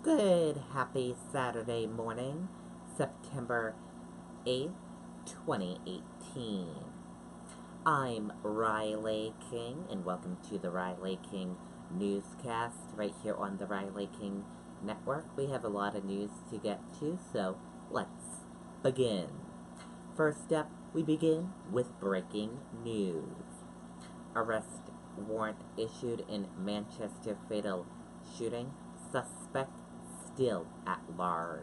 Good, happy Saturday morning, September 8th, 2018. I'm Riley King, and welcome to the Riley King Newscast right here on the Riley King Network. We have a lot of news to get to, so let's begin. First up, we begin with breaking news. Arrest warrant issued in Manchester fatal shooting. Suspect still at large.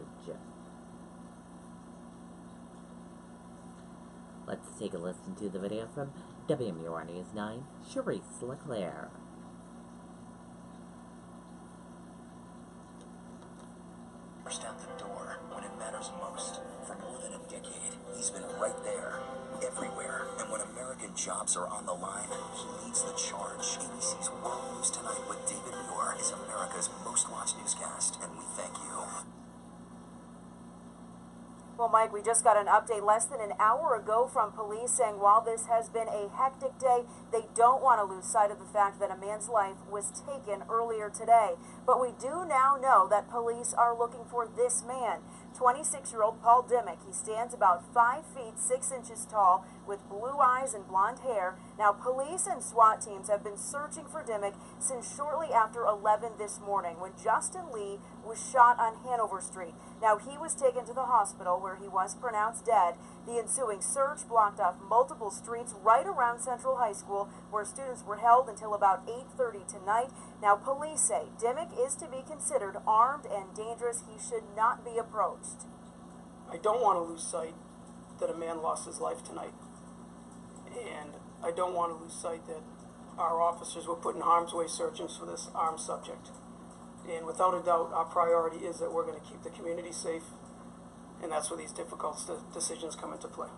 Let's take a listen to the video from WMUR News 9, Charisse LeClaire. Pushed out the door when it matters most. For more than a decade, he's been right there, everywhere. And when American jobs are on the line, he leads the charge. ABC's World News Tonight with David Muir is America's most watched newscast, and we thank you. Well, Mike, we just got an update less than an hour ago from police saying while this has been a hectic day, they don't want to lose sight of the fact that a man's life was taken earlier today. But we do now know that police are looking for this man, 26-year-old Paul Dimmick. He stands about 5 feet 6 inches tall with blue eyes and blonde hair. Now, police and SWAT teams have been searching for Dimmick since shortly after 11 this morning when Justin Lee was shot on Hanover Street. Now, he was taken to the hospital where he was pronounced dead. The ensuing search blocked off multiple streets right around Central High School where students were held until about 8:30 tonight. Now, police say Dimmick is to be considered armed and dangerous. He should not be approached. I don't want to lose sight that a man lost his life tonight. And I don't want to lose sight that our officers were put in harm's way searching for this armed subject. And without a doubt, our priority is that we're going to keep the community safe, and that's where these difficult decisions come into play.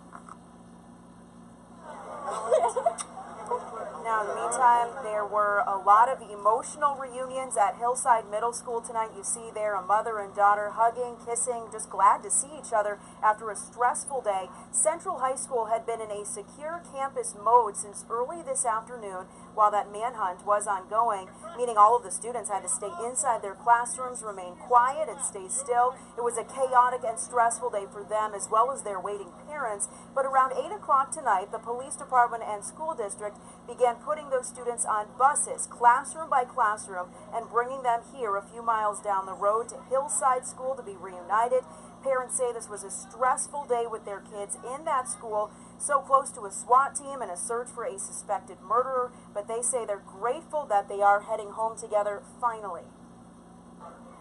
Now, in the meantime, there were a lot of emotional reunions at Hillside Middle School tonight. You see there a mother and daughter hugging, kissing, just glad to see each other after a stressful day. Central High School had been in a secure campus mode since early this afternoon while that manhunt was ongoing, meaning all of the students had to stay inside their classrooms, remain quiet, and stay still. It was a chaotic and stressful day for them as well as their waiting parents. But around 8 o'clock tonight, the police department and school district began putting those students on buses, classroom by classroom, and bringing them here a few miles down the road to Hillside School to be reunited. Parents say this was a stressful day with their kids in that school, so close to a SWAT team and a search for a suspected murderer, but they say they're grateful that they are heading home together finally.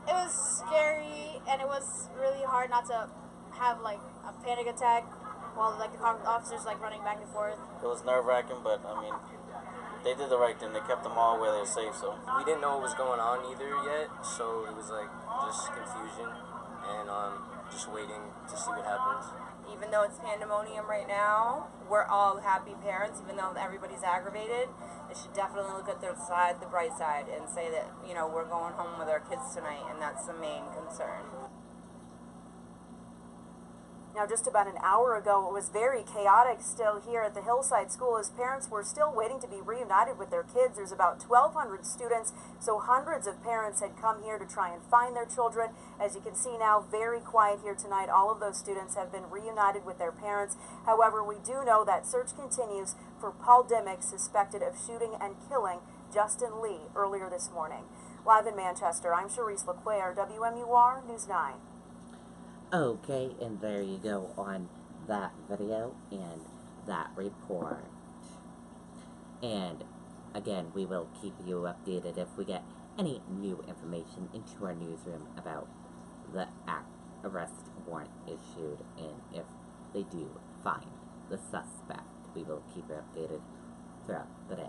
It was scary, and it was really hard not to have like a panic attack while like the officers like running back and forth. It was nerve-wracking, but I mean, they did the right thing. They kept them all where they're safe. So we didn't know what was going on either yet, so it was like just confusion and just waiting to see what happens. Even though it's pandemonium right now, we're all happy parents, even though everybody's aggravated. They should definitely look at their side, the bright side, and say that, you know, we're going home with our kids tonight, and that's the main concern. Now, just about an hour ago, it was very chaotic still here at the Hillside School as parents were still waiting to be reunited with their kids. There's about 1,200 students, so hundreds of parents had come here to try and find their children. As you can see now, very quiet here tonight. All of those students have been reunited with their parents. However, we do know that search continues for Paul Dimmick, suspected of shooting and killing Justin Lee earlier this morning. Live in Manchester, I'm Charisse LeClaire, WMUR News 9. Okay, and there you go on that video and that report. And again, we will keep you updated if we get any new information into our newsroom about the arrest warrant issued, and if they do find the suspect, we will keep you updated throughout the day.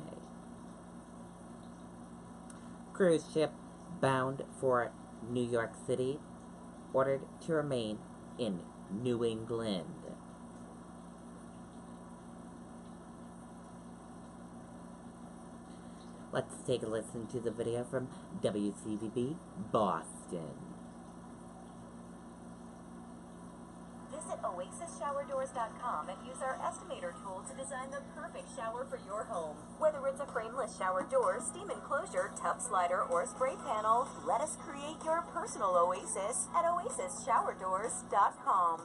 Cruise ship bound for New York City ordered to remain in New England. Let's take a listen to the video from WCVB Boston. This Visit OasisShowerDoors.com and use our estimator tool to design the perfect shower for your home. Whether it's a frameless shower door, steam enclosure, tub slider, or spray panel, let us create your personal oasis at OasisShowerDoors.com.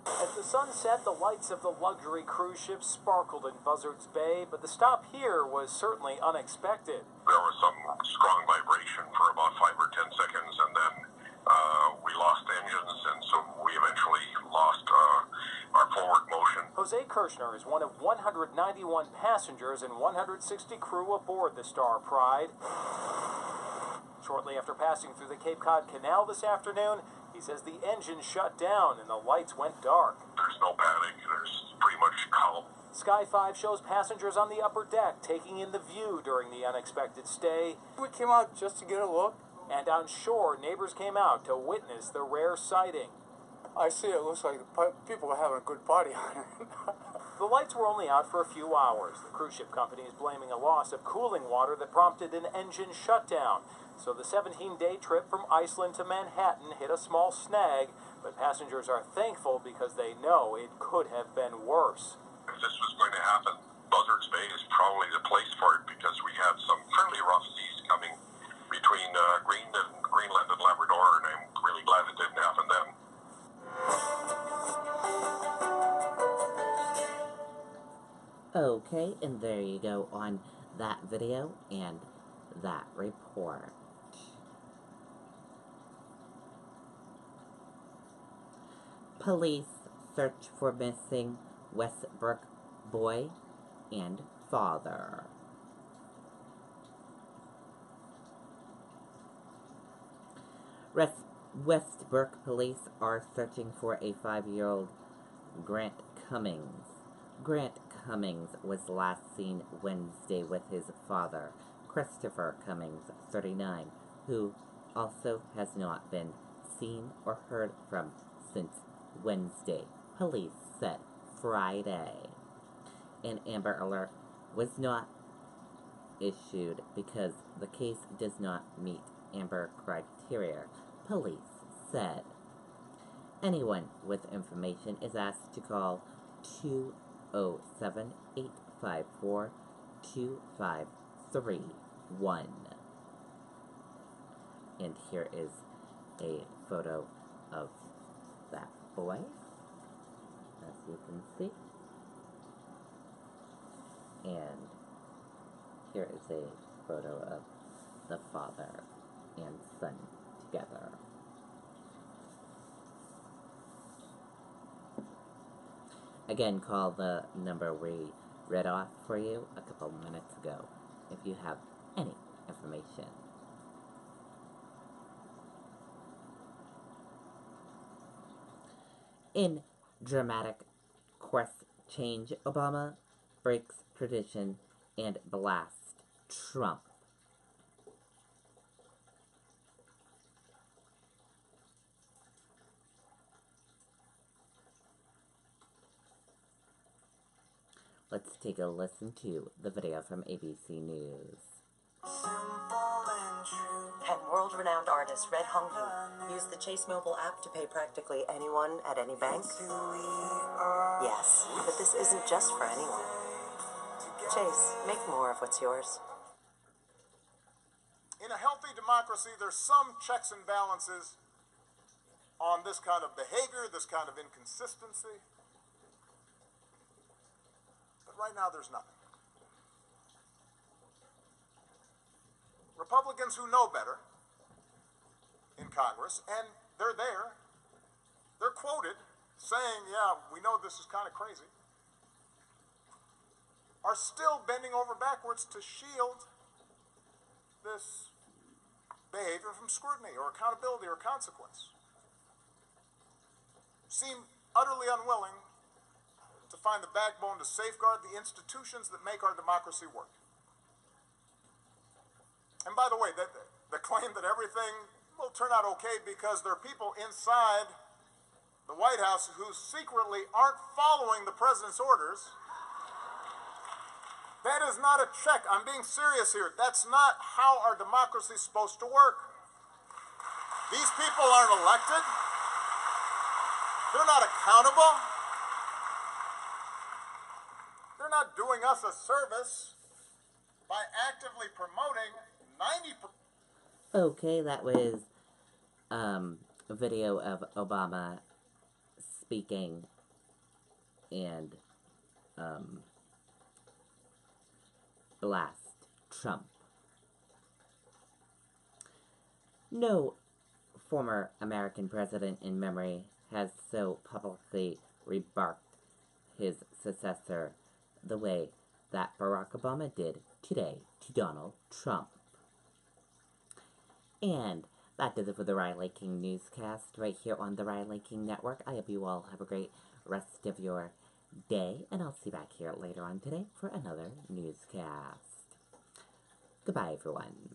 As the sun set, the lights of the luxury cruise ship sparkled in Buzzards Bay, but the stop here was certainly unexpected. There was some strong vibration for about 5 or 10 seconds, and then we lost engines, and so we eventually lost our forward motion. Jose Kirshner is one of 191 passengers and 160 crew aboard the Star Pride. Shortly after passing through the Cape Cod Canal this afternoon, he says the engine shut down and the lights went dark. There's no panic. There's pretty much calm. Sky 5 shows passengers on the upper deck taking in the view during the unexpected stay. We came out just to get a look. And on shore, neighbors came out to witness the rare sighting. I see it looks like people are having a good party on it. The lights were only out for a few hours. The cruise ship company is blaming a loss of cooling water that prompted an engine shutdown. So the 17-day trip from Iceland to Manhattan hit a small snag, but passengers are thankful because they know it could have been worse. If this was going to happen, Buzzards Bay is probably the place for it because we had some fairly rough seas coming between Greenland and Labrador, and I'm really glad it didn't happen then. Okay, and there you go on that video and that report. Police search for missing Westbrook boy and father. Westbrook police are searching for a 5-year-old Grant Cummings. Grant Cummings was last seen Wednesday with his father, Christopher Cummings, 39, who also has not been seen or heard from since Wednesday, police said Friday. An Amber Alert was not issued because the case does not meet Amber criteria, police said. Anyone with information is asked to call 207-854-2531. And here is a photo of that boy, as you can see. And here is a photo of the father and son together. Again, call the number we read off for you a couple minutes ago if you have any information. In dramatic course change, Obama breaks tradition and blasts Trump. Let's take a listen to the video from ABC News. Can world-renowned artist Red Hongyu use the Chase mobile app to pay practically anyone at any bank? Yes, but this isn't just for anyone. Chase, make more of what's yours. In a healthy democracy, there's some checks and balances on this kind of behavior, this kind of inconsistency. But right now, there's nothing. Republicans who know better in Congress, and they're there, they're quoted saying, yeah, we know this is kind of crazy, are still bending over backwards to shield this behavior from scrutiny or accountability or consequence. Seem utterly unwilling to find the backbone to safeguard the institutions that make our democracy work. And by the way, the claim that everything will turn out okay because there are people inside the White House who secretly aren't following the president's orders, that is not a check. I'm being serious here. That's not how our democracy is supposed to work. These people aren't elected. They're not accountable. They're not doing us a service by actively promoting 90%. Okay, that was a video of Obama speaking and blast Trump. No former American president in memory has so publicly rebuffed his successor the way that Barack Obama did today to Donald Trump. And that does it for the Riley King Newscast right here on the Riley King Network. I hope you all have a great rest of your day, and I'll see you back here later on today for another newscast. Goodbye, everyone.